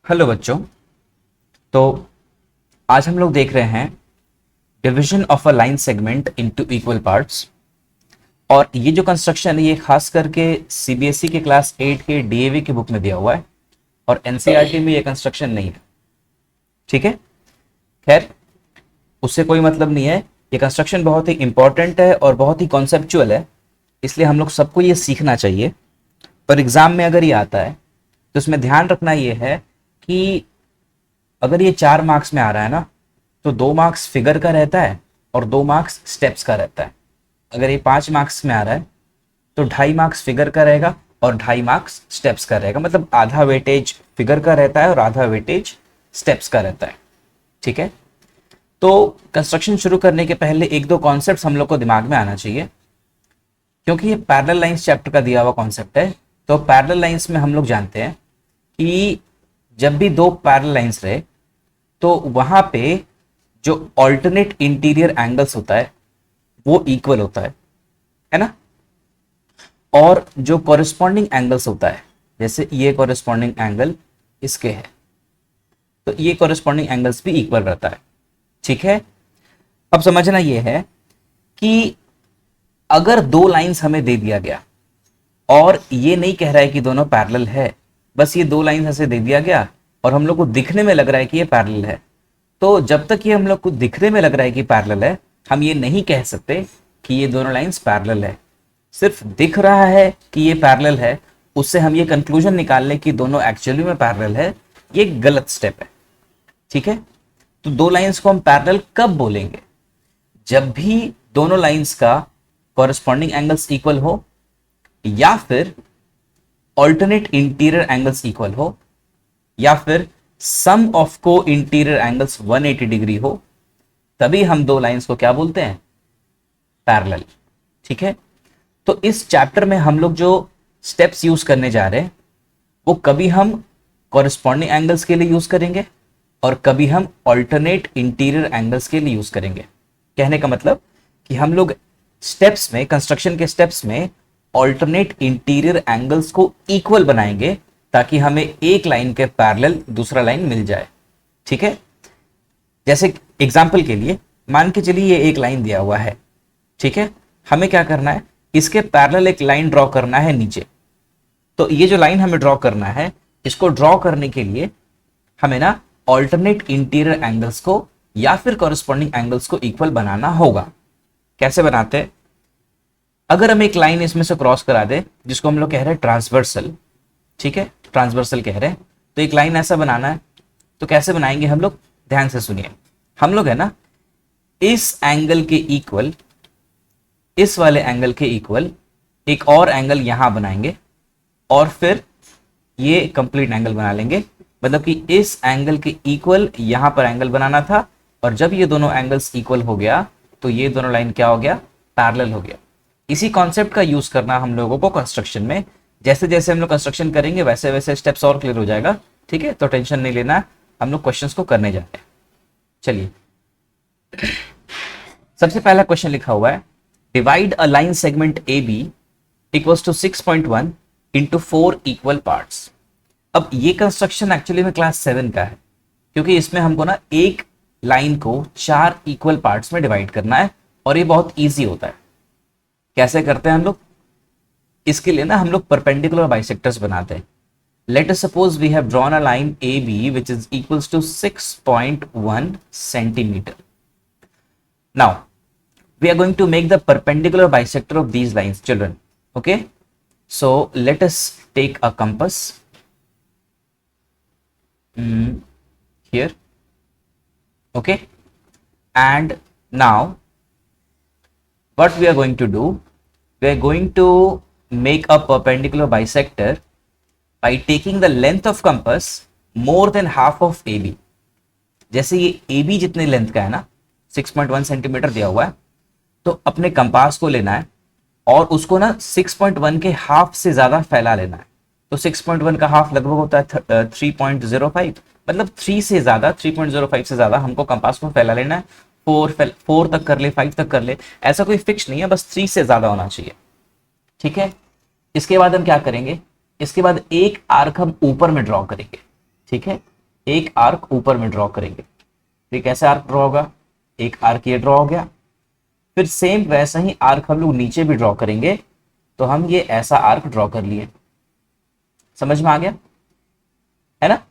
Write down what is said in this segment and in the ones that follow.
Hello बच्चों। तो आज हम लोग देख रहे हैं division of a line segment into equal parts. और ये जो कंस्ट्रक्शन है ये खास करके सीबीएसई के क्लास 8 के डीएवी की बुक में दिया हुआ है और एनसीईआरटी में ये कंस्ट्रक्शन नहीं है। ठीक है, खैर उससे कोई मतलब नहीं है। ये कंस्ट्रक्शन बहुत ही इंपॉर्टेंट है और बहुत ही कॉन्सेप्चुअल है, इसलिए हम लोग सबको ये सीखना चाहिए। पर एग्जाम में अगर ये आता है तो इसमें ध्यान रखना ये है कि अगर ये 4 मार्क्स में आ रहा है ना, तो 2 मार्क्स फिगर का रहता है और 2 मार्क्स स्टेप्स का रहता है। अगर ये 5 मार्क्स में आ रहा है तो 2.5 मार्क्स फिगर का रहेगा और 2.5 मार्क्स स्टेप्स का रहेगा। मतलब आधा वेटेज फिगर का रहता है और आधा वेटेज स्टेप्स का रहता है। ठीक है, तो कंस्ट्रक्शन शुरू करने के पहले एक दो कॉन्सेप्ट हम लोग को दिमाग में आना चाहिए, क्योंकि ये पैरेलल लाइंस चैप्टर का दिया हुआ कॉन्सेप्ट है। तो पैरेलल लाइंस में हम लोग जानते हैं कि जब भी दो पैरेलल लाइंस रहे तो वहां पे जो ऑल्टरनेट इंटीरियर एंगल्स होता है वो इक्वल होता है ना। और जो कॉरेस्पॉन्डिंग एंगल्स होता है, जैसे ये कॉरेस्पॉन्डिंग एंगल इसके है, तो ये कॉरेस्पॉन्डिंग एंगल्स भी इक्वल रहता है। ठीक है, अब समझना ये है कि अगर दो लाइंस हमें दे दिया गया और ये नहीं कह रहा है कि दोनों पैरेलल है, बस ये दो लाइंस ऐसे दे दिया गया और हम लोग को दिखने में लग रहा है कि ये पैरेलल है, तो जब तक ये हम लोग को दिखने में लग रहा है कि पैरेलल है, हम ये नहीं कह सकते कि ये दोनों लाइंस पैरेलल है। सिर्फ दिख रहा है कि ये पैरेलल है, उससे हम ये कंक्लूजन निकाल लें कि दोनों एक्चुअली में पैरेलल है, ये गलत स्टेप है। ठीक है, तो दो लाइंस को हम पैरेलल कब बोलेंगे? जब भी दोनों लाइंस का कॉरेस्पॉन्डिंग एंगल्स इक्वल हो या फिर ऑल्टरनेट इंटीरियर एंगल्स इक्वल हो या फिर सम ऑफ को इंटीरियर एंगल्स 180 डिग्री हो, तभी हम दो लाइंस को क्या बोलते हैं? पैरेलल। ठीक है, तो इस चैप्टर में हम लोग जो स्टेप्स यूज करने जा रहे हैं वो कभी हम कॉरेस्पॉन्डिंग एंगल्स के लिए यूज करेंगे और कभी हम ऑल्टरनेट इंटीरियर एंगल्स के लिए यूज करेंगे। कहने का मतलब कि हम लोग स्टेप्स में, कंस्ट्रक्शन के स्टेप्स में ऑल्टरनेट इंटीरियर एंगल्स को इक्वल बनाएंगे ताकि हमें एक लाइन के पैरेलल दूसरा लाइन मिल जाए। ठीक है, जैसे एग्जांपल के लिए मान के चलिए ये एक लाइन दिया हुआ है। ठीक है, हमें क्या करना है? इसके पैरेलल एक लाइन ड्रॉ करना है नीचे। तो ये जो लाइन हमें ड्रॉ करना है, इसको ड्रॉ करने के लिए हमें ना ऑल्टरनेट इंटीरियर एंगल्स को या फिर कॉरेस्पॉन्डिंग एंगल्स को इक्वल बनाना होगा। कैसे बनाते हैं? अगर हम एक लाइन इसमें से क्रॉस करा दे जिसको हम लोग कह रहे हैं ट्रांसवर्सल, ठीक है, ट्रांसवर्सल कह रहे हैं, तो एक लाइन ऐसा बनाना है। तो कैसे बनाएंगे हम लोग? ध्यान से सुनिए। हम लोग है ना इस एंगल के इक्वल, इस वाले एंगल के इक्वल एक और एंगल यहां बनाएंगे और फिर ये कंप्लीट एंगल बना लेंगे। मतलब कि इस एंगल के इक्वल यहां पर एंगल बनाना था और जब ये दोनों एंगल्स इक्वल हो गया तो ये दोनों लाइन क्या हो गया? पैरेलल हो गया। इसी कॉन्सेप्ट का यूज करना हम लोगों को कंस्ट्रक्शन में, जैसे जैसे हम लोग कंस्ट्रक्शन करेंगे वैसे वैसे स्टेप्स और क्लियर हो जाएगा। ठीक है, तो टेंशन नहीं लेना है, हम लोग क्वेश्चंस को करने जाते हैं। चलिए, सबसे पहला क्वेश्चन लिखा हुआ है, divide a line segment A B equals to 6.1 into 4 equal parts. अब ये कंस्ट्रक्शन एक्चुअली में क्लास 7 का है, क्योंकि इसमें हमको ना एक लाइन को 4 इक्वल पार्ट्स में डिवाइड करना है और ये बहुत ईजी होता है। कैसे करते हैं हम लोग? इसके लिए ना हम लोग परपेंडिकुलर बाइसेक्टर्स बनाते हैं। Let us suppose we have drawn a line A B which is equals to 6.1 centimetre. Now we are going to make the perpendicular bisector of these lines, children. Okay, so let us take a compass here. Okay, and now what we are going to do, we are going to make a perpendicular bisector by taking the length of compass more than half of AB. जैसे ये AB जितने length का है ना, 6.1 centimetre दिया हुआ है, तो अपने कंपास को लेना है और उसको ना 6.1 के हाफ से ज्यादा फैला लेना है। तो 6.1 का हाफ लगभग होता है 3.05, मतलब 3 से ज्यादा, 3.05 से ज्यादा हमको कंपास को फैला लेना है। 4 तक कर ले, 5 तक कर ले, ऐसा कोई फिक्स नहीं है, बस 3 से ज्यादा होना चाहिए। ठीक है, इसके बाद हम क्या करेंगे? इसके बाद एक आर्क हम ऊपर में ड्रॉ करेंगे। ठीक है, एक आर्क ऊपर में ड्रॉ करेंगे। तो कैसे आर्क ड्रॉ होगा, एक आर्क ये ड्रॉ हो गया, फिर सेम वैसा ही आर्क हम लोग नीचे भी ड्रॉ करेंगे, तो हम ये ऐसा आर्क ड्रॉ कर लिए। समझ में आ गया है ना।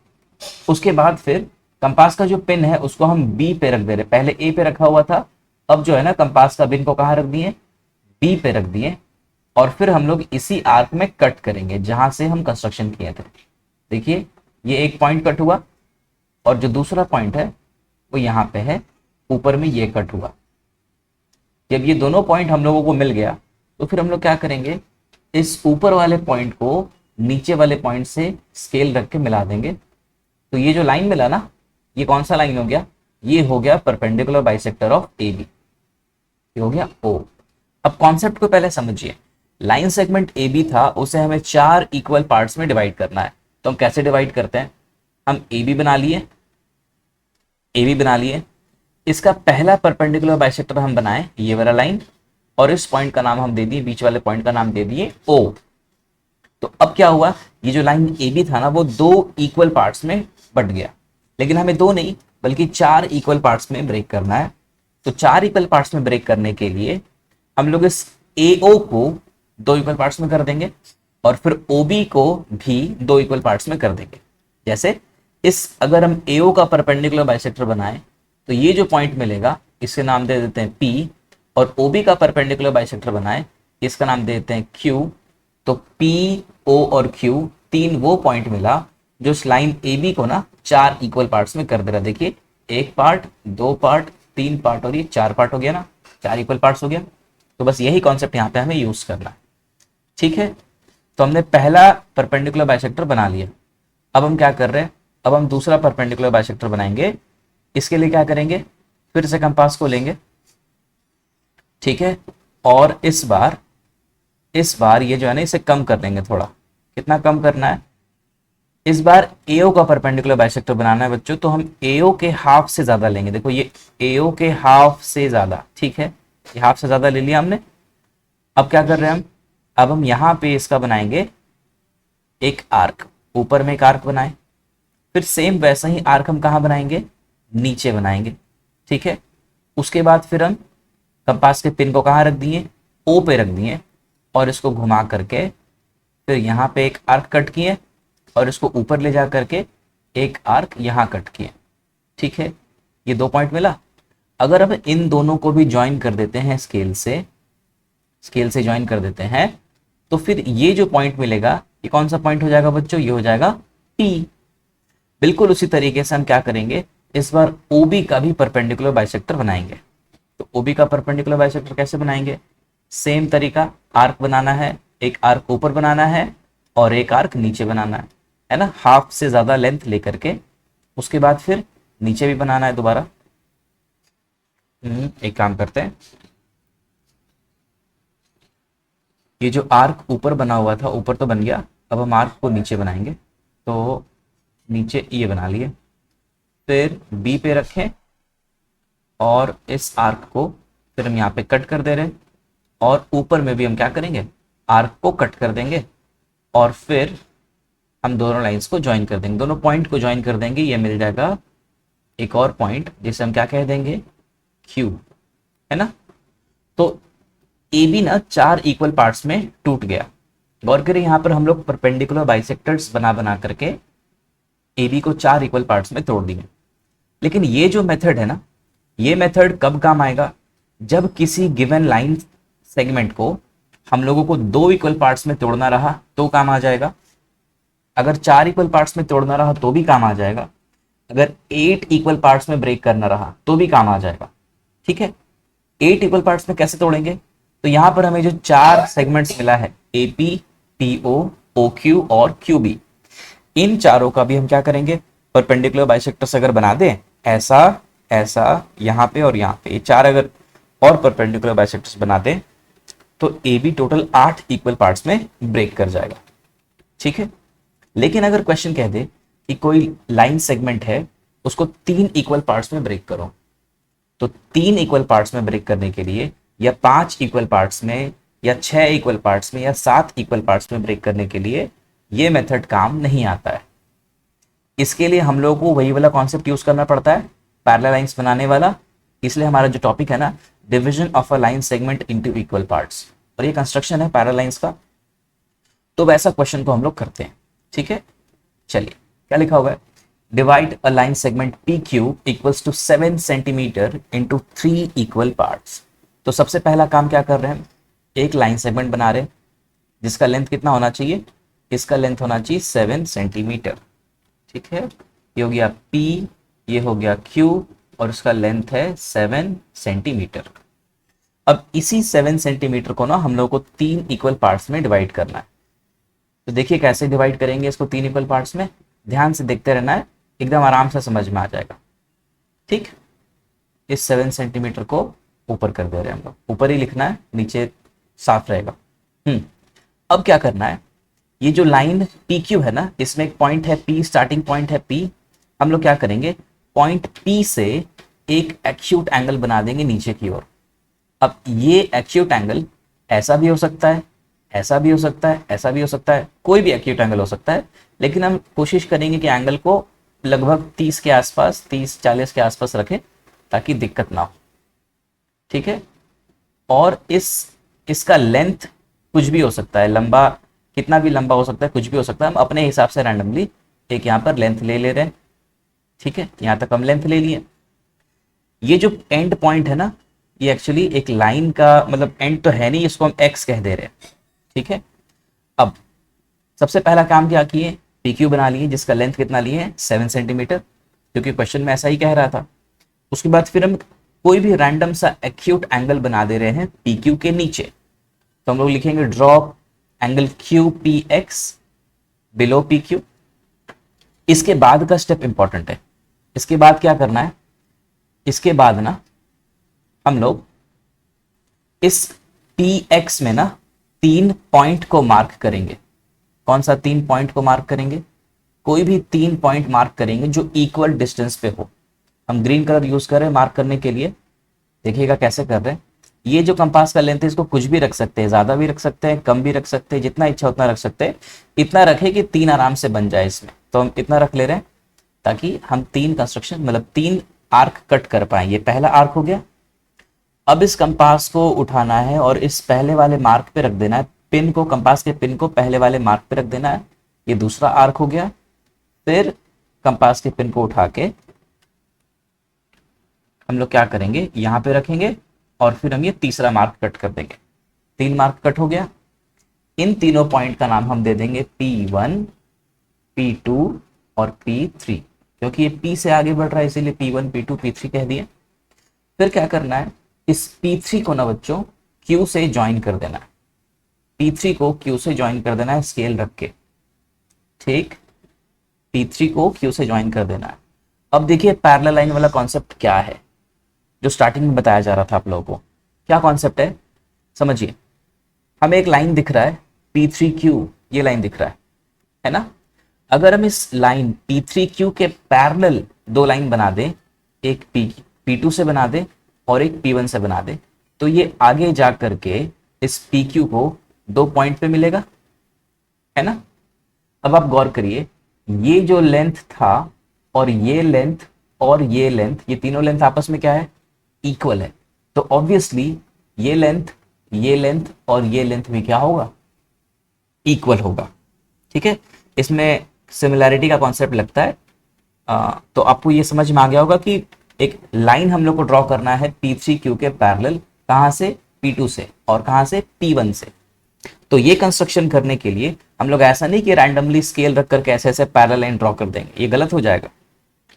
उसके बाद फिर कंपास का जो पिन है उसको हम बी पे रख दे रहे, पहले ए पे रखा हुआ था, अब जो है ना कंपास का पिन को कहाँ रख दिए, बी पे रख दिए, और फिर हम लोग इसी आर्क में कट करेंगे जहां से हम कंस्ट्रक्शन किए थे। देखिए ये एक पॉइंट कट हुआ, और जो दूसरा पॉइंट है वो यहाँ पे है, ऊपर में ये कट हुआ। जब ये दोनों पॉइंट हम लोगों को मिल गया, तो फिर हम लोग क्या करेंगे, इस ऊपर वाले पॉइंट को नीचे वाले पॉइंट से स्केल रख के मिला देंगे। तो ये जो लाइन मिला ना, ये कौन सा लाइन हो गया, ये हो गया perpendicular bisector of A B, ये हो गया ओ। अब कॉन्सेप्ट को पहले समझिए, लाइन सेगमेंट ए बी था, उसे हमें 4 इक्वल पार्ट्स में डिवाइड करना है। तो हम कैसे डिवाइड करते हैं, हम ए बी बना लिए, ए बी बना लिए, इसका पहला परपेंडिकुलर बाइसेक्टर हम बनाए ये वाला लाइन, और इस पॉइंट का नाम हम दे दिए, बीच वाले पॉइंट का नाम दे दिए ओ। तो अब क्या हुआ, ये जो लाइन ए बी था ना वो 2 इक्वल पार्ट्स में बट गया, लेकिन हमें 2 नहीं बल्कि 4 इक्वल पार्ट्स में ब्रेक करना है। तो 4 इक्वल पार्ट्स में ब्रेक करने के लिए हम लोग इस AO को 2 इक्वल पार्ट्स में कर देंगे, और फिर OB को भी 2 इक्वल पार्ट्स में कर देंगे। जैसे इस अगर हम AO का परपेंडिकुलर बाइसेक्टर बनाए, तो ये जो पॉइंट मिलेगा इसके नाम दे देते हैं P, और OB का परपेंडिकुलर बाइसेक्टर बनाए इसका नाम दे देते हैं Q। तो P, O और Q 3 वो पॉइंट मिला जो इस लाइन AB को ना 4 इक्वल पार्ट्स में कर दे रहा। देखिए 1 पार्ट, 2 पार्ट, 3 पार्ट, और ये 4 पार्ट हो गया ना, 4 इक्वल पार्ट्स हो गया। तो बस यही कॉन्सेप्ट यहाँ पे हमें यूज करना है, ठीक है। तो हमने पहला परपेंडिकुलर बाइसेक्टर बना लिया। अब हम क्या कर रहे हैं, अब हम दूसरा परपेंडिकुलर बाइसेक्टर बनाएंगे। इसके लिए क्या करेंगे, फिर से कंपास को लेंगे, ठीक है, और इस बार ये जो है ना इसे कम कर देंगे थोड़ा। कितना कम करना है, इस बार AO का परपेंडिकुलर बाइसेक्टर बनाना है बच्चों, तो हम AO के हाफ से ज्यादा लेंगे। देखो ये AO के हाफ से ज्यादा, ठीक है, ये हाफ से ज्यादा ले लिया हमने। अब क्या कर रहे हैं हम, अब हम यहां पे इसका बनाएंगे एक आर्क, ऊपर में एक आर्क बनाए, फिर सेम वैसा ही आर्क हम कहां बनाएंगे, नीचे बनाएंगे, ठीक है। उसके बाद फिर हम कंपास के पिन को कहां रख दिए, O पे रख दिए, और इसको घुमा करके फिर यहाँ पे एक आर्क कट किए, और इसको ऊपर ले जा करके एक आर्क यहां कट किए, ठीक है। ये 2 पॉइंट मिला। अगर अब इन दोनों को भी ज्वाइन कर देते हैं स्केल से ज्वाइन कर देते हैं, तो फिर ये जो पॉइंट मिलेगा ये कौन सा पॉइंट हो जाएगा बच्चों, ये हो जाएगा P। बिल्कुल उसी तरीके से हम क्या करेंगे, इस बार OB का भी परपेंडिकुलर बाइसेक्टर बनाएंगे। तो OB का परपेंडिकुलर बाइसेक्टर कैसे बनाएंगे, सेम तरीका, आर्क बनाना है, एक आर्क ऊपर बनाना है और एक आर्क नीचे बनाना है ना, हाफ से ज्यादा लेंथ लेकर के। उसके बाद फिर नीचे भी बनाना है दोबारा। एक काम करते हैं, ये जो आर्क ऊपर बना हुआ था, ऊपर तो बन गया, अब हम आर्क को नीचे बनाएंगे। तो नीचे ये बना लिए, फिर B पे रखें, और इस आर्क को फिर हम यहाँ पे कट कर दे रहे हैं, और ऊपर में भी हम क्या करेंगे, आर्क को कट कर देंगे, और फिर हम दोनों लाइंस को ज्वाइन कर देंगे, दोनों पॉइंट को ज्वाइन कर देंगे। ये मिल जाएगा एक और पॉइंट जिसे हम क्या कह देंगे, Q, है ना। तो AB ना 4 इक्वल पार्ट्स में टूट गया। गौर करें यहाँ पर हम लोग परपेंडिकुलर बाइसेक्टर्स बना बना करके AB को 4 इक्वल पार्ट्स में तोड़ दिए। लेकिन ये जो मेथड है ना, ये मेथड कब काम आएगा, जब किसी गिवन लाइन सेगमेंट को हम लोगों को 2 इक्वल पार्ट्स में तोड़ना रहा तो काम आ जाएगा, अगर 4 इक्वल पार्ट्स में तोड़ना रहा तो भी काम आ जाएगा, अगर 8 इक्वल पार्ट्स में ब्रेक करना रहा तो भी काम आ जाएगा, ठीक है। 8 इक्वल पार्ट्स में कैसे तोड़ेंगे, तो यहां पर हमें जो 4 सेगमेंट्स मिला है, AP, PO, OQ और QB, इन चारों का भी हम क्या करेंगे, परपेंडिकुलर बाइसेक्टर्स अगर बना दें, ऐसा ऐसा यहाँ पे और यहाँ पे, ये 4 अगर और परपेंडिकुलर बाइसेक्टर्स बना दें, तो AB टोटल 8 इक्वल पार्ट्स में ब्रेक कर जाएगा, ठीक है। लेकिन अगर क्वेश्चन कह दे कि कोई लाइन सेगमेंट है, उसको 3 इक्वल पार्ट्स में ब्रेक करो, तो 3 इक्वल पार्ट्स में ब्रेक करने के लिए, या 5 इक्वल पार्ट्स में, या 6 इक्वल पार्ट्स में, या 7 इक्वल पार्ट्स में ब्रेक करने के लिए ये मेथड काम नहीं आता है। इसके लिए हम लोगों को वही वाला कॉन्सेप्ट यूज करना पड़ता है, पैरेलल लाइंस बनाने वाला। इसलिए हमारा जो टॉपिक है ना, division of a line segment into equal parts, और ये कंस्ट्रक्शन है पैरेलल लाइंस का। तो वैसा क्वेश्चन को हम लोग करते हैं। ठीक है, चलिए क्या लिखा हुआ है, divide a line segment P Q equals to 7 centimetre into 3 equal parts. तो सबसे पहला काम क्या कर रहे हैं, एक लाइन सेगमेंट बना रहे हैं जिसका लेंथ कितना होना चाहिए, इसका लेंथ होना चाहिए 7 सेंटीमीटर। ठीक है, ये हो गया P, ये हो गया Q, और इसका लेंथ है 7 सेंटीमीटर। अब इसी 7 सेंटीमीटर को ना हम लोग को 3 इक्वल पार्ट्स में डिवाइड करना है। तो देखिए कैसे डिवाइड करेंगे इसको 3 इक्वल पार्ट्स में, ध्यान से देखते रहना है, एकदम आराम से समझ में आ जाएगा। ठीक, इस 7 सेंटीमीटर को ऊपर कर दे रहे हैं हम लोग, ऊपर ही लिखना है, नीचे साफ रहेगा। अब क्या करना है, ये जो लाइन पी क्यू है ना, इसमें एक पॉइंट है P, स्टार्टिंग पॉइंट है P। हम लोग क्या करेंगे, पॉइंट P से एक एक्यूट एंगल बना देंगे नीचे की ओर। अब ये एक्यूट एंगल ऐसा भी हो सकता है, ऐसा भी हो सकता है, ऐसा भी हो सकता है, कोई भी एक्यूट एंगल हो सकता है, लेकिन हम कोशिश करेंगे कि एंगल को लगभग 30 के आसपास, 30-40 के आसपास रखें ताकि दिक्कत ना हो। ठीक है, और इसका लेंथ कुछ भी हो सकता है, लंबा कितना भी लंबा हो सकता है, कुछ भी हो सकता है, हम अपने हिसाब से रैंडमली एक यहाँ पर लेंथ ले रहे हैं। ठीक है, यहाँ तक हम लेंथ ले लिए। ये जो एंड पॉइंट है ना, ये एक्चुअली एक लाइन का मतलब एंड तो है नहीं, इसको हम एक्स कह दे रहे हैं। ठीक है, अब सबसे पहला काम क्या किए, पी क्यू बना लिए जिसका लेंथ कितना लिए 7 सेंटीमीटर, क्योंकि क्वेश्चन में ऐसा ही कह रहा था। उसके बाद फिर हम कोई भी रैंडम सा एक्यूट एंगल बना दे रहे हैं पी क्यू के नीचे। तो हम लोग लिखेंगे draw angle Q P x below P Q. इसके बाद का स्टेप इंपॉर्टेंट है, इसके बाद क्या करना है, इसके बाद ना हम लोग इस पी एक्स में ना 3 पॉइंट को मार्क करेंगे। कौन सा 3 पॉइंट को मार्क करेंगे, कोई भी 3 पॉइंट मार्क करेंगे जो इक्वल डिस्टेंस पे हो। हम ग्रीन कलर यूज कर रहे हैं मार्क करने के लिए, देखिएगा कैसे कर रहे हैं। ये जो कंपास का लेंथ है इसको कुछ भी रख सकते हैं, ज्यादा भी रख सकते हैं, कम भी रख सकते हैं, जितना इच्छा उतना रख सकते हैं। इतना रखे कि 3 आराम से बन जाए इसमें, तो हम इतना रख ले रहे हैं ताकि हम 3 कंस्ट्रक्शन मतलब 3 आर्क कट कर पाए। ये पहला आर्क हो गया। अब इस कंपास को उठाना है और इस पहले वाले मार्क पे रख देना है, पिन को, कंपास के पिन को पहले वाले मार्क पे रख देना है। ये दूसरा आर्क हो गया। फिर कंपास के पिन को उठा के हम लोग क्या करेंगे, यहां पे रखेंगे और फिर हम ये तीसरा मार्क कट कर देंगे। 3 मार्क कट हो गया। इन तीनों पॉइंट का नाम हम दे देंगे P1, P2 और P3, क्योंकि ये P से आगे बढ़ रहा है इसीलिए P1, P2, P3 कह दिए। फिर क्या करना है, इस P3 को ना बच्चों Q से ज्वाइन कर देना है। P3 को Q से ज्वाइन कर देना है स्केल रख के। ठीक, P3 को Q से ज्वाइन कर देना है। अब देखिए पैरेलल लाइन वाला कॉन्सेप्ट क्या है जो स्टार्टिंग में बताया जा रहा था आप लोगों को। क्या कॉन्सेप्ट है समझिए, हमें एक लाइन दिख रहा है P3Q, ये लाइन दिख रहा है ना। अगर हम इस लाइन P3Q के पैरेलल 2 लाइन बना दें, एक P2 से बना दें और एक P1 से बना दें, तो ये आगे जा करके इस PQ को 2 पॉइंट पे मिलेगा, है ना। अब आप गौर करिए, ये जो लेंथ था और ये लेंथ और ये लेंथ, ये तीनों लेंथ आपस में क्या है, इक्वल है। तो ऑब्वियसली ये लेंथ और ये लेंथ भी क्या होगा, इक्वल होगा। ठीक है, इसमें सिमिलैरिटी का कॉन्सेप्ट लगता है। तो आपको ये समझ में आ गया होगा कि एक लाइन हम लोग को ड्रॉ करना है P3Q के पैरेलल, कहां से, P2 से, और कहां से, P1 से। तो ये कंस्ट्रक्शन करने के लिए हम लोग ऐसा नहीं कि रैंडमली स्केल रख करके ऐसे ऐसे पैरेलल लाइन ड्रॉ कर देंगे, ये गलत हो जाएगा।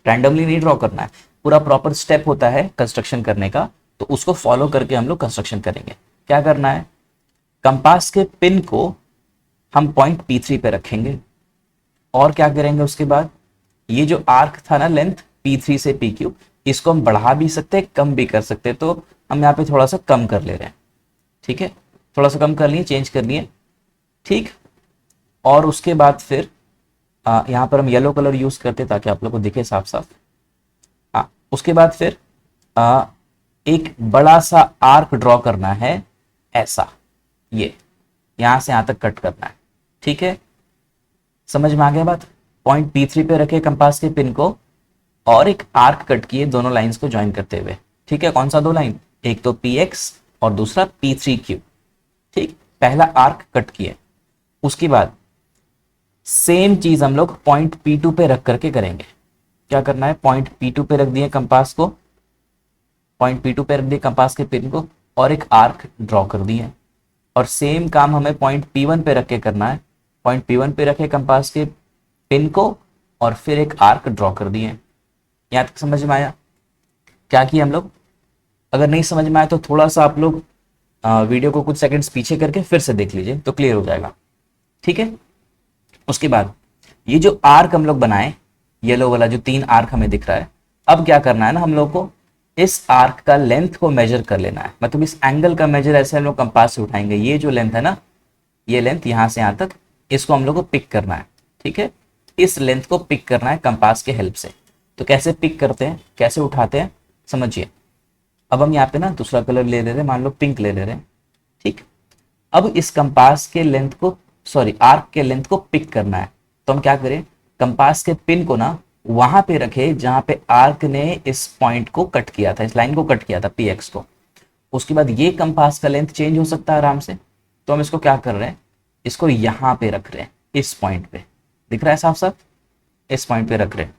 रैंडमली नहीं ड्रॉ करना है, पूरा प्रॉपर स्टेप होता है कंस्ट्रक्शन करने का, तो उसको फॉलो करके हम लोग कंस्ट्रक्शन करेंगे। क्या करना है, कंपास के पिन को हम पॉइंट P3 पे रखेंगे और क्या करेंगे उसके बाद, ये जो आर्क था ना लेंथ P3 से PQ, इसको हम बढ़ा भी सकते हैं, कम भी कर सकते हैं, तो हम यहाँ पे थोड़ा सा कम कर ले रहे हैं। ठीक है, थोड़ा सा कम कर लिए, चेंज कर लिए। ठीक, और उसके बाद फिर यहाँ पर हम येलो कलर यूज करते ताकि आप लोग को दिखे साफ साफ। हाँ, उसके बाद फिर एक बड़ा सा आर्क ड्रॉ करना है ऐसा, ये यहां से यहां तक कट करना है। ठीक है, समझ में आ गया बात। पॉइंट P3 पे रखे कंपास के पिन को और एक आर्क कट किए दोनों लाइंस को ज्वाइन करते हुए। ठीक है, कौन सा दो लाइन, एक तो PX और दूसरा P3Q। ठीक, पहला आर्क कट किए, उसके बाद सेम चीज हम लोग पॉइंट P2 पे रख करके करेंगे। क्या करना है, पॉइंट P2 पे रख दिए कंपास को, पॉइंट P2 पे रख दिए कंपास के पिन को और एक आर्क ड्रॉ कर दिए। और सेम काम हमें पॉइंट P1 पे रख के करना है, पॉइंट P1 पे रखे कंपास के पिन को और फिर एक आर्क ड्रॉ कर दिए। यहाँ तक समझ में आया क्या किया हम लोग? अगर नहीं समझ में आया तो थोड़ा सा आप लोग वीडियो को कुछ सेकंड्स पीछे करके फिर से देख लीजिए तो क्लियर हो जाएगा। ठीक है, उसके बाद ये जो आर्क हम लोग बनाए, येलो वाला जो 3 आर्क हमें दिख रहा है, अब क्या करना है ना, हम लोग को इस आर्क का लेंथ को मेजर कर लेना है। मतलब इस एंगल का मेजर ऐसे हम लोग कंपास से उठाएंगे, ये जो लेंथ है ना, ये लेंथ यहां से यहां तक, इसको हम लोग को पिक करना है। ठीक है, इस लेंथ को पिक करना है कंपास के हेल्प से। तो कैसे पिक करते हैं, कैसे उठाते हैं, समझिए। अब हम यहाँ पे ना दूसरा कलर ले ले रहे हैं, मान लो पिंक ले ले रहे हैं। ठीक, अब इस कंपास के लेंथ को, सॉरी आर्क के लेंथ को पिक करना है। तो हम क्या करें, कंपास के पिन को ना वहां पे रखे जहां पे आर्क ने इस पॉइंट को कट किया था, इस लाइन को कट किया था PX को। उसके बाद ये कंपास का लेंथ चेंज हो सकता है आराम से, तो हम इसको क्या कर रहे हैं, इसको यहां पे रख रहे हैं, इस पॉइंट पे दिख रहा है साफ साफ, इस पॉइंट पे रख रहे हैं।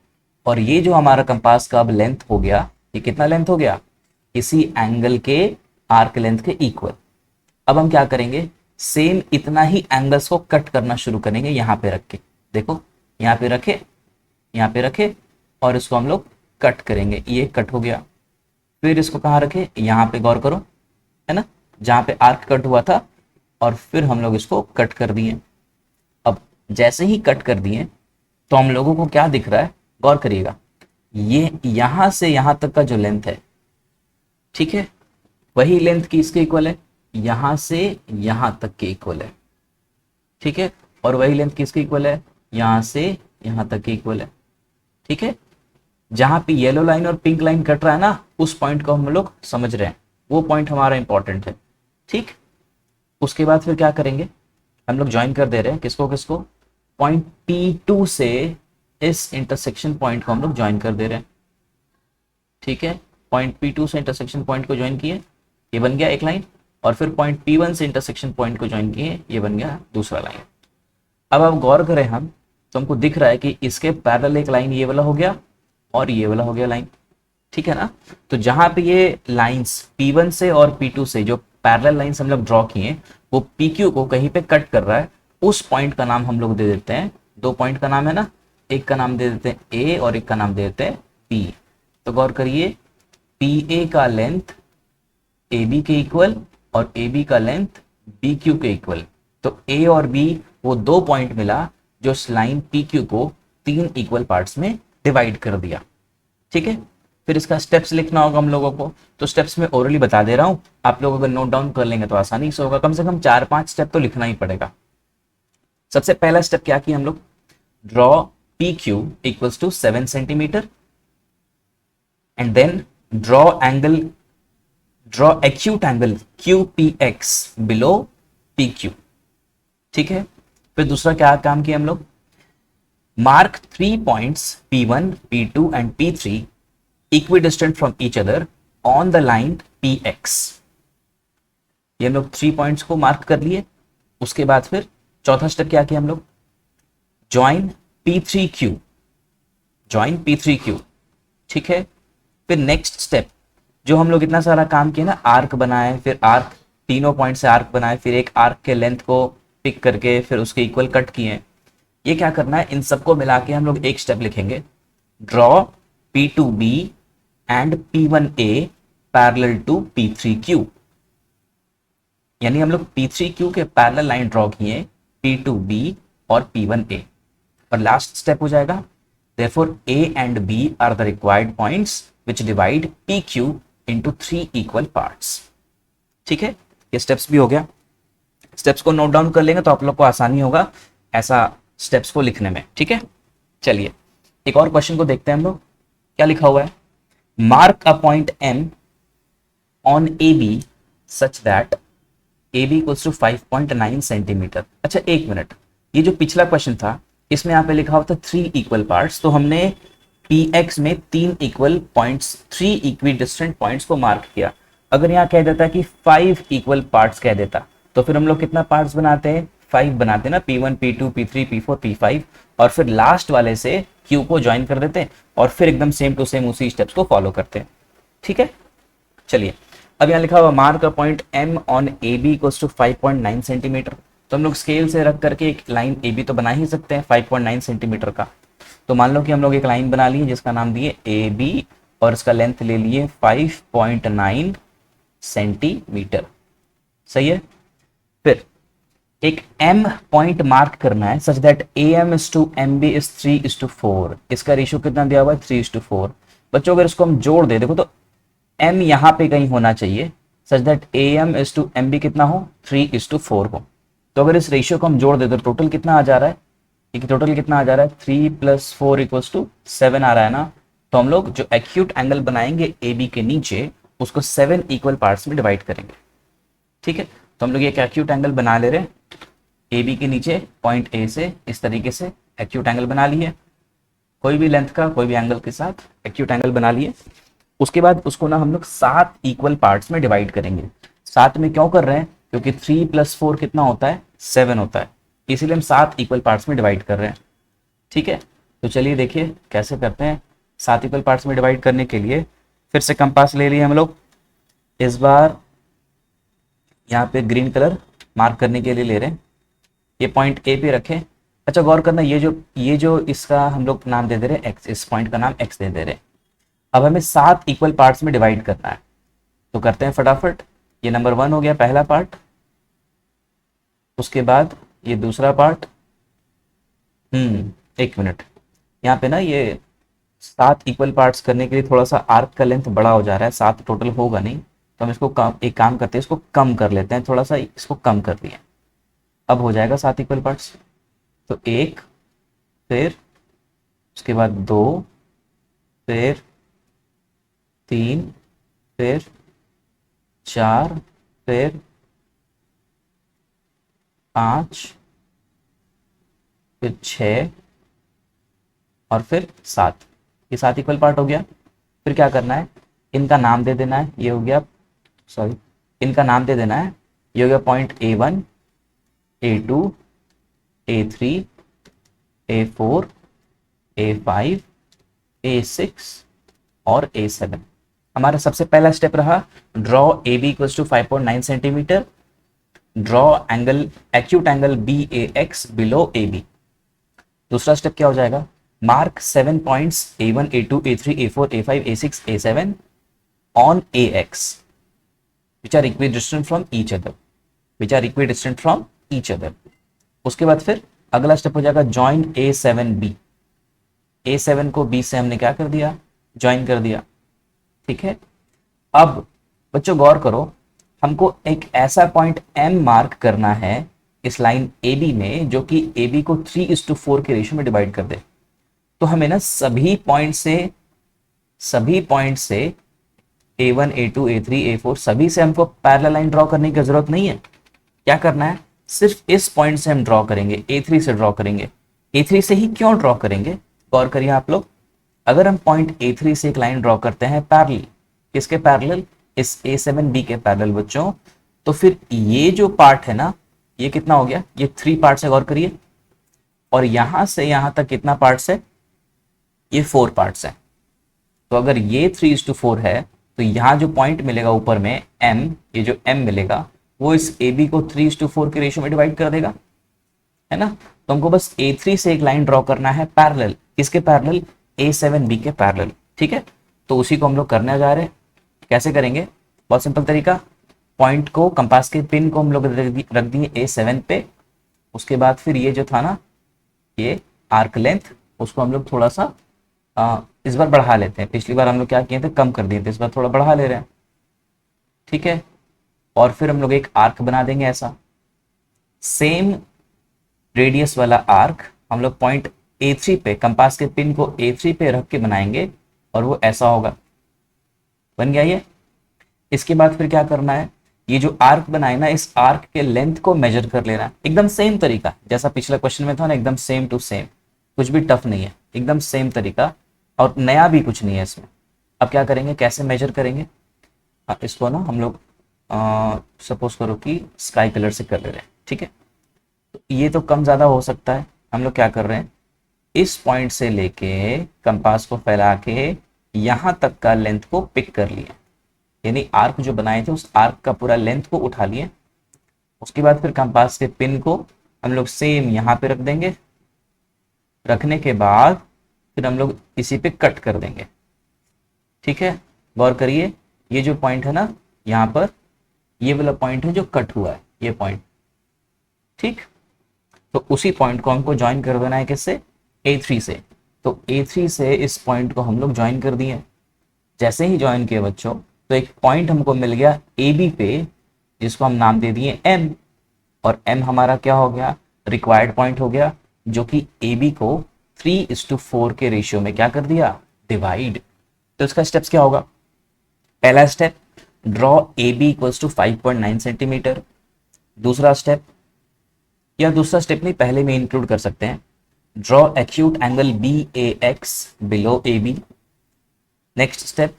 और ये जो हमारा कंपास का अब लेंथ हो गया, ये कितना लेंथ हो गया, इसी एंगल के आर्क लेंथ के इक्वल। अब हम क्या करेंगे, सेम इतना ही एंगल्स को कट करना शुरू करेंगे यहां पे रख के। देखो यहाँ पे रखे, यहाँ पे रखे और इसको हम लोग कट करेंगे, ये कट हो गया। फिर इसको कहाँ रखे, यहाँ पे गौर करो, है ना, जहां पे आर्क कट हुआ था, और फिर हम लोग इसको कट कर दिए। अब जैसे ही कट कर दिए तो हम लोगों को क्या दिख रहा है, गौर करिएगा, ये यहां से यहां तक का जो लेंथ है, ठीक है, वही लेंथ की इसके इक्वल है, यहां से यहां तक के इक्वल है। ठीक है, और वही लेंथ किसके इक्वल है, यहां से यहां तक के इक्वल है। ठीक है, जहां पे येलो लाइन और पिंक लाइन कट रहा है ना, उस पॉइंट को हम लोग समझ रहे हैं, वो पॉइंट हमारा इंपॉर्टेंट है। ठीक, उसके बाद फिर क्या करेंगे, हम लोग ज्वाइन कर दे रहे हैं किसको किसको, पॉइंट P2 से इस इंटरसेक्शन पॉइंट को हम लोग ज्वाइन कर दे रहे हैं। ठीक है, पॉइंट P2 से इंटरसेक्शन पॉइंट को ज्वाइन किए, ये बन गया एक लाइन, और फिर पॉइंट P1 से इंटरसेक्शन पॉइंट को ज्वाइन किए, ये बन गया दूसरा लाइन। अब आप गौर करें हम, तो हमको दिख रहा है कि इसके पैरेलल एक लाइन ये वाला हो गया और ये वाला हो गया लाइन। ठीक है ना, तो जहां पे ये लाइंस P1 से और P2 से जो पैरेलल लाइंस हम लोग ड्रॉ किए, वो PQ को कहीं पे कट कर रहा है, उस पॉइंट का नाम हम लोग दे देते हैं, दो पॉइंट का नाम है ना, एक का नाम दे देते हैं A और एक का नाम दे देते हैं P। तो गौर करिए, PA का लेंथ AB के इक्वल और AB का लेंथ BQ के इक्वल। तो A और B वो दो पॉइंट मिला जो इस लाइन PQ को 3 इक्वल पार्ट्स में डिवाइड कर दिया। ठीक है, फिर इसका स्टेप्स लिखना होगा हम लोगों को, तो स्टेप्स में ओरली बता दे रहा हूं, आप लोग अगर नोट डाउन कर लेंगे तो आसानी से होगा। कम से कम 4-5 स्टेप तो लिखना ही पड़ेगा। सबसे पहला स्टेप क्या किया हम लोग, draw PQ equals to 7 centimetre and then draw acute angle QPX below PQ। ठीक है, फिर दूसरा क्या काम किया हम लोग, mark 3 points P1, P2 and P3 equidistant from each other on the line PX। ये हम लोग 3 पॉइंट्स को मार्क कर लिए। उसके बाद फिर चौथा स्टेप क्या किया हम लोग, ज्वाइन P3Q, ज्वाइन P3Q। ठीक है, फिर नेक्स्ट स्टेप जो हम लोग इतना सारा काम किया ना, आर्क बनाए, फिर आर्क तीनों पॉइंट से आर्क बनाए, फिर एक आर्क के लेंथ को पिक करके फिर उसके इक्वल कट किए। ये क्या करना है, इन सबको मिला के हम लोग एक स्टेप लिखेंगे, draw P2B and P1A parallel to P3Q। यानी हम लोग P3Q के पैरेलल लाइन ड्रॉ किए, P2B और P1A। और लास्ट स्टेप हो जाएगा, therefore A and B are the required points which divide PQ into 3 equal parts। ठीक है, ये स्टेप्स भी हो गया। स्टेप्स को नोट डाउन कर लेंगे तो आप लोग को आसानी होगा ऐसा स्टेप्स को लिखने में। ठीक है, चलिए एक और क्वेश्चन को देखते हैं हम लोग, क्या लिखा हुआ है, mark a point M on AB such that AB equals to 5.9 centimetre. अच्छा एक मिनट, ये जो पिछला क्वेश्चन था इसमें यहाँ पे लिखा हुआ था 3 इक्वल पार्ट्स, तो हमने पी में 3 equal points, 3 equi distant points को मार्क किया। अगर यहाँ कह देता कि 5 इक्वल पार्ट्स कह देता, तो फिर हम लोग कितना पार्ट्स बनाते हैं, 5 बनाते हैं ना, P1 P2 P3 P4 P5, और फिर लास्ट वाले से Q को ज्वाइन कर देते हैं और फिर एकदम सेम टू सेम उसी स्टेप्स को फॉलो करते हैं। ठीक है, चलिए अब यहाँ लिखा हुआ mark a point M on AB equals to 5.9 centimetre. तो हम लोग स्केल से रख करके एक लाइन AB तो बना ही सकते हैं 5.9 सेंटीमीटर का। तो मान लो कि हम लोग एक लाइन बना लिए जिसका नाम दिए AB और इसका लेंथ ले लिए 5.9 सेंटीमीटर। सही है। फिर एक M पॉइंट मार्क करना है such that AM is to MB is 3:4। इसका रेशियो कितना दिया हुआ है, 3:4। बच्चों अगर इसको हम जोड़ दे, देखो तो M यहाँ पे कहीं होना चाहिए such that AM is to MB कितना हो, 3:4 हो। तो अगर इस रेशियो को हम जोड़ दे तो टोटल कितना आ जा रहा है, टोटल कितना आ जा रहा है, 3 + 4 = 7 आ रहा है ना। तो हम लोग जो एक्यूट एंगल बनाएंगे AB के नीचे उसको 7 इक्वल पार्ट्स में डिवाइड करेंगे। ठीक है, तो हम लोग एक एक्यूट एंगल बना ले रहे हैं AB के नीचे पॉइंट A से, इस तरीके से एक्यूट एंगल बना लिए, कोई भी लेंथ का कोई भी एंगल के साथ एक्यूट एंगल बना लिए। उसके बाद उसको ना हम लोग 7 इक्वल पार्ट्स में डिवाइड करेंगे। 7 में क्यों कर रहे हैं, क्योंकि 3 + 4 कितना होता है, 7 होता है, इसीलिए हम 7 इक्वल पार्ट्स में डिवाइड कर रहे हैं। ठीक है, तो चलिए देखिए कैसे करते हैं। 7 इक्वल पार्ट्स में डिवाइड करने के लिए फिर से कंपास ले लिए हम लोग, इस बार यहाँ पे ग्रीन कलर मार्क करने के लिए ले रहे हैं, ये पॉइंट A पे रखें। अच्छा गौर करना, ये जो इसका हम लोग नाम दे दे रहे हैं x, इस पॉइंट का नाम x दे दे रहे हैं। अब हमें 7 इक्वल पार्ट्स में डिवाइड करना है, तो करते हैं फटाफट। ये नंबर 1 हो गया पहला पार्ट, उसके बाद ये दूसरा पार्ट। एक मिनट, यहाँ पे ना ये 7 इक्वल पार्ट्स करने के लिए थोड़ा सा आर्क का लेंथ बड़ा हो जा रहा है, 7 टोटल होगा नहीं, तो हम इसको एक काम करते हैं, इसको कम कर लेते हैं, थोड़ा सा इसको कम कर दिए, अब हो जाएगा 7 इक्वल पार्ट्स। तो 1, फिर उसके बाद 2, फिर 3, फिर 4, फिर 5, फिर 6 और फिर 7। ये 7 इक्वल पार्ट हो गया। फिर क्या करना है, इनका नाम दे देना है, ये हो गया, सॉरी, इनका नाम दे देना है, ये हो गया point A1, A2, A3, A4, A5, A6 और A7। हमारा सबसे पहला स्टेप रहा draw AB equals to 5.9 centimetre, draw angle acute angle BAX below AB। दूसरा स्टेप क्या हो जाएगा, mark 7 points A1, A2, A3, A4, A5, A6, A7 on AX which are equidistant from each other, उसके बाद फिर अगला step हो जाएगा ज्वाइन A7B। A7 को B से हमने क्या कर दिया, ज्वाइन कर दिया। ठीक है, अब बच्चों गौर करो, हमको एक ऐसा पॉइंट M मार्क करना है इस लाइन AB में जो कि AB को 3:4 के रेशियो में डिवाइड कर दे। तो हमें ना सभी पॉइंट से A1, A2, A3, A4 सभी से हमको पैरेलल लाइन ड्रॉ करने की जरूरत नहीं है। क्या करना है, सिर्फ इस पॉइंट से हम ड्रॉ करेंगे, A3 से ड्रॉ करेंगे। A3 से ही क्यों ड्रॉ करेंगे, गौर करिए आप लोग, अगर हम पॉइंट A3 से एक लाइन ड्रॉ करते हैं पैरेलल, किसके पैरेलल, इस A7B के पैरेलल बच्चों, तो फिर ये जो पार्ट है ना, ये कितना हो गया, ये 3 पार्ट्स है, गौर करिए, और यहां से यहां तक कितना पार्ट्स है, ये 4 पार्ट्स है। तो अगर ये 3:4 है तो यहां जो पॉइंट मिलेगा ऊपर में M, ये जो M मिलेगा वो इस AB को 3:4 के रेशियो में डिवाइड कर देगा, है ना। तो हमको बस A3 से एक लाइन ड्रॉ करना है पैरेलल, किसके पैरेलल, A7B के पैरेलल। ठीक है, तो उसी को हम लोग करने जा रहे हैं। कैसे करेंगे, बहुत सिंपल तरीका, पॉइंट को, कंपास के पिन को हम लोग रख दिए A7 पे, उसके बाद फिर ये जो था ना, ये आर्क लेंथ, उसको हम लोग थोड़ा सा इस बार बढ़ा लेते हैं। पिछली बार हम लोग क्या किए थे, कम कर दिए थे, इस बार थोड़ा बढ़ा ले रहे हैं। ठीक है, और फिर हम लोग एक आर्क बना देंगे ऐसा, सेम रेडियस वाला आर्क हम लोग पॉइंट A3 पे, कंपास के पिन को A3 पे रख के बनाएंगे और वो ऐसा होगा, बन गया ये। इसके बाद फिर क्या करना है, ये जो आर्क बनाए ना, इस आर्क के लेंथ को मेजर कर लेना, एकदम सेम तरीका जैसा पिछला क्वेश्चन में था ना, एकदम सेम टू सेम। कुछ भी टफ नहीं है, एकदम सेम तरीका और नया भी कुछ नहीं है इसमें। अब क्या करेंगे, कैसे मेजर करेंगे, इसको ना हम लोग सपोज करो कि स्काई कलर से कर ले रहे हैं, ठीक है। तो ये तो कम ज़्यादा हो सकता है, हम लोग क्या कर रहे हैं, इस पॉइंट से लेके कंपास को फैला के यहाँ तक का लेंथ को पिक कर लिए, यानी आर्क जो बनाए थे उस आर्क का पूरा लेंथ को उठा लिए। उसके बाद फिर कंपास के पिन को हम लोग सेम यहाँ पे रख देंगे, रखने के बाद फिर हम लोग इसी पे कट कर देंगे, ठीक है। गौर करिए, ये जो पॉइंट है ना यहाँ पर, ये वाला पॉइंट है जो कट हुआ है, ये पॉइंट, ठीक। तो उसी पॉइंट को हमको ज्वाइन कर देना है किससे, A3 से। तो A3 से इस पॉइंट को हम लोग ज्वाइन कर दिए। जैसे ही ज्वाइन किए बच्चों, तो एक पॉइंट हमको मिल गया AB पे, जिसको हम नाम दे दिए M, और M हमारा क्या हो गया, रिक्वायर्ड पॉइंट हो गया, जो कि AB को 3:4 के रेशियो में क्या कर दिया, डिवाइड। तो इसका स्टेप्स क्या होगा, पहला step, draw AB equals to 5.9 centimetre. दूसरा स्टेप, या दूसरा स्टेप नहीं, पहले में इंक्लूड कर सकते हैं, draw acute angle BAX below AB। Next step,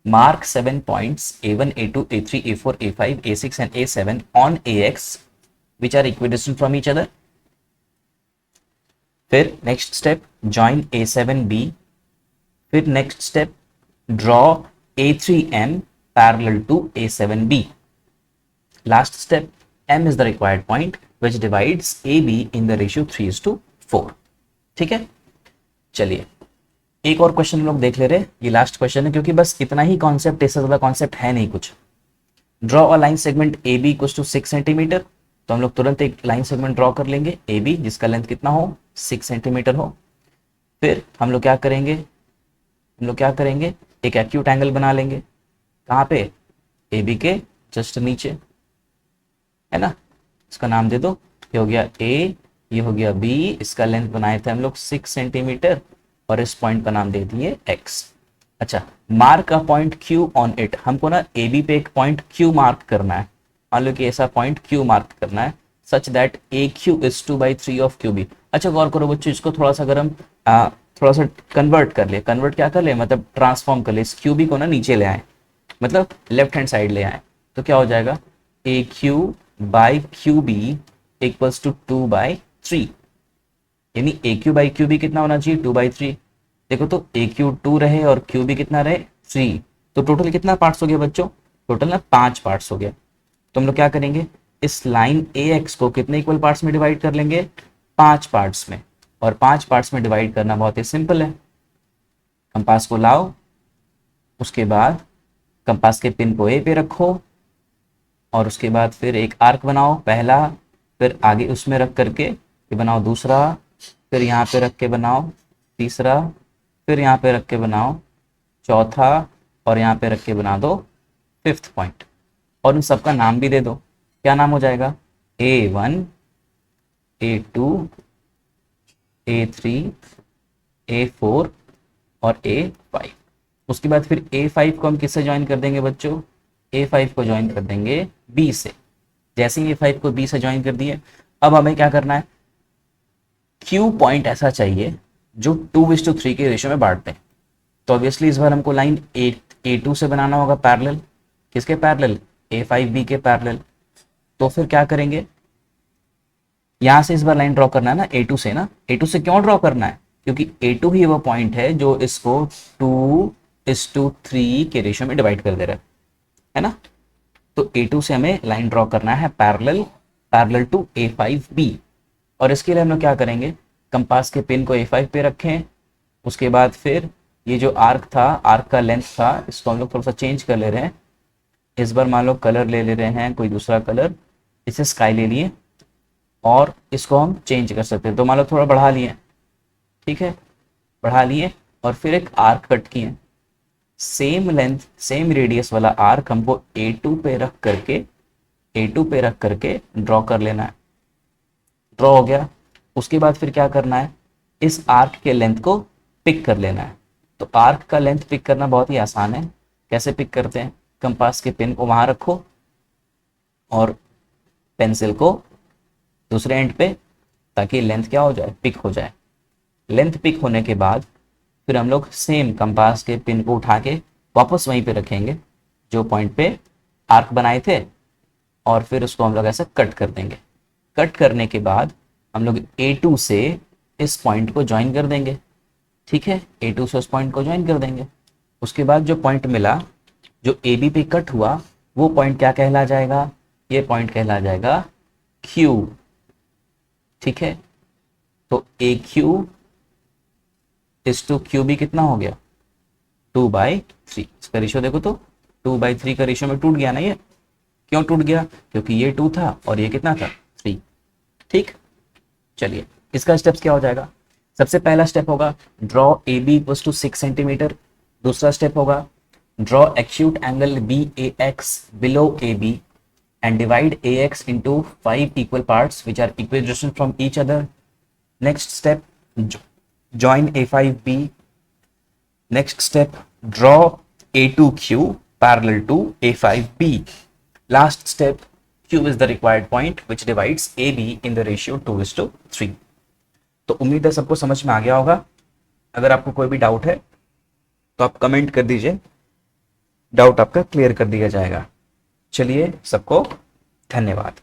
mark 7 points A1, A2, A3, A4, A5, A6 and A7 on AX which are equidistant from each other. फिर नेक्स्ट स्टेप, join A7B। फिर next step, draw A3M parallel to A7B। Last step, M is the required point which divides AB in the ratio 3:4। ठीक है, चलिए एक और question हम लोग देख ले रहे हैं, ये लास्ट क्वेश्चन है क्योंकि बस इतना ही कॉन्सेप्ट, इससे ज्यादा कॉन्सेप्ट है नहीं कुछ। Draw a line segment AB equals to 6 centimetre. तो हम लोग तुरंत एक लाइन सेगमेंट ड्रॉ कर लेंगे AB, जिसका लेंथ कितना हो, 6 सेंटीमीटर हो। फिर हम लोग क्या करेंगे, एक एक्यूट एंगल बना लेंगे, कहाँ पे, AB के जस्ट नीचे, है ना। इसका नाम दे दो, ये हो गया A, ये हो गया B, इसका लेंथ बनाए थे हम लोग 6 सेंटीमीटर और इस पॉइंट का नाम दे दिए X। अच्छा, mark a point Q on it. हमको ना AB पे एक पॉइंट Q मार्क करना है, मान लो कि ऐसा पॉइंट Q मार्क करना है, such that AQ is 2/3 of QB। अच्छा गौर करो बच्चों, इसको थोड़ा सा अगर हम थोड़ा सा कन्वर्ट कर ले, कन्वर्ट क्या कर ले, मतलब ट्रांसफॉर्म कर ले, इस QB को ना नीचे ले आए, मतलब लेफ्ट हैंड साइड ले आए, तो क्या हो जाएगा, AQ/QB इक्वल्स टू 2/3, यानी AQ/QB कितना होना चाहिए, 2/3। देखो तो AQ 2 रहे और QB कितना रहे, 3, तो टोटल कितना पार्ट्स हो गया बच्चों, टोटल ना 5 पार्ट्स हो गया। तो हम लोग क्या करेंगे, इस लाइन AX को कितने इक्वल पार्ट्स में डिवाइड कर लेंगे, 5 पार्ट्स में, और 5 पार्ट्स में डिवाइड करना बहुत ही सिंपल है। कंपास को लाओ, उसके बाद कंपास के पिन को A पे रखो, और उसके बाद फिर एक आर्क बनाओ पहला, फिर आगे उसमें रख करके ये बनाओ दूसरा, फिर यहाँ पे रख के बनाओ तीसरा, फिर यहाँ पे रख के बनाओ चौथा, और यहाँ पे रख के बना दो 5th पॉइंट, और उन सबका नाम भी दे दो। क्या नाम हो जाएगा, A1, A2, A3, A4 और A5। उसके बाद फिर A5 को हम किससे ज्वाइन कर देंगे बच्चों, A5 को ज्वाइन कर देंगे B से। जैसे ही A5 को B से ज्वाइन कर दिए, अब हमें क्या करना है, Q पॉइंट ऐसा चाहिए जो 2:3 के रेशियो में बांटते हैं। तो ऑब्वियसली इस बार हमको लाइन A2 से बनाना होगा पैरेलल, किसके पैरेलल, A5B के पैरेलल। तो फिर क्या करेंगे, यहां से इस बार लाइन ड्रॉ करना है ना A2 से, ना A2 से क्यों ड्रॉ करना है, क्योंकि A2 ही वो पॉइंट है जो इसको 2:3 के रेशियो में डिवाइड कर दे रहा है ना। तो A2 से हमें लाइन ड्रॉ करना है पैरेलल टू A5B। और इसके लिए हम लोग क्या करेंगे, कंपास के पिन को A5 पे रखें, उसके बाद फिर ये जो आर्क था, आर्क का लेंथ था, इसको हम लोग थोड़ा सा चेंज कर ले रहे हैं। इस बार मान लो कलर ले रहे हैं, कोई दूसरा कलर, इसे स्काई ले लिए, और इसको हम चेंज कर सकते हैं। तो मान लो थोड़ा बढ़ा लिए, ठीक है, बढ़ा लिए, और फिर एक आर्क कट किए, सेम लेंथ सेम रेडियस वाला आर्क हमको A2 पे रख करके ड्रॉ कर लेना है। ड्रॉ हो गया, उसके बाद फिर क्या करना है, इस आर्क के लेंथ को पिक कर लेना है। तो आर्क का लेंथ पिक करना बहुत ही आसान है। कैसे पिक करते हैं, कंपास के पिन को वहां रखो और पेंसिल को दूसरे एंड पे, ताकि लेंथ क्या हो जाए, पिक हो जाए। लेंथ पिक होने के बाद फिर हम लोग सेम कंपास के पिन को उठा के वापस वहीं पे रखेंगे जो पॉइंट पे आर्क बनाए थे, और फिर उसको हम लोग ऐसा कट कर देंगे। कट करने के बाद हम लोग A2 से इस पॉइंट को ज्वाइन कर देंगे। ठीक है, A2 से उस पॉइंट को ज्वाइन कर देंगे। उसके बाद जो पॉइंट मिला, जो AB पे कट हुआ, वो पॉइंट क्या कहला जाएगा? ये पॉइंट कहला जाएगा Q। ठीक है, तो AQ इज टू QB कितना हो गया? 2/3। इसका रेशियो देखो तो 2/3 का रेशियो में टूट गया ना ये। क्यों टूट गया? क्योंकि ये 2 था और ये कितना था? 3। ठीक, चलिए इसका स्टेप्स क्या हो जाएगा? सबसे पहला स्टेप होगा draw AB equals to 6 centimetre. दूसरा स्टेप होगा draw acute angle BAX below AB and divide AX into 5 equal parts which are equidistant from each other. Next step, join A5B. Next step, draw A2Q parallel to A5B. Last step, Q is the required point which divides AB in the ratio 2:3. तो उम्मीद है सबको समझ में आ गया होगा। अगर आपको कोई भी डाउट है तो आप कमेंट कर दीजिए, डाउट आपका क्लियर कर दिया जाएगा। चलिए सबको धन्यवाद।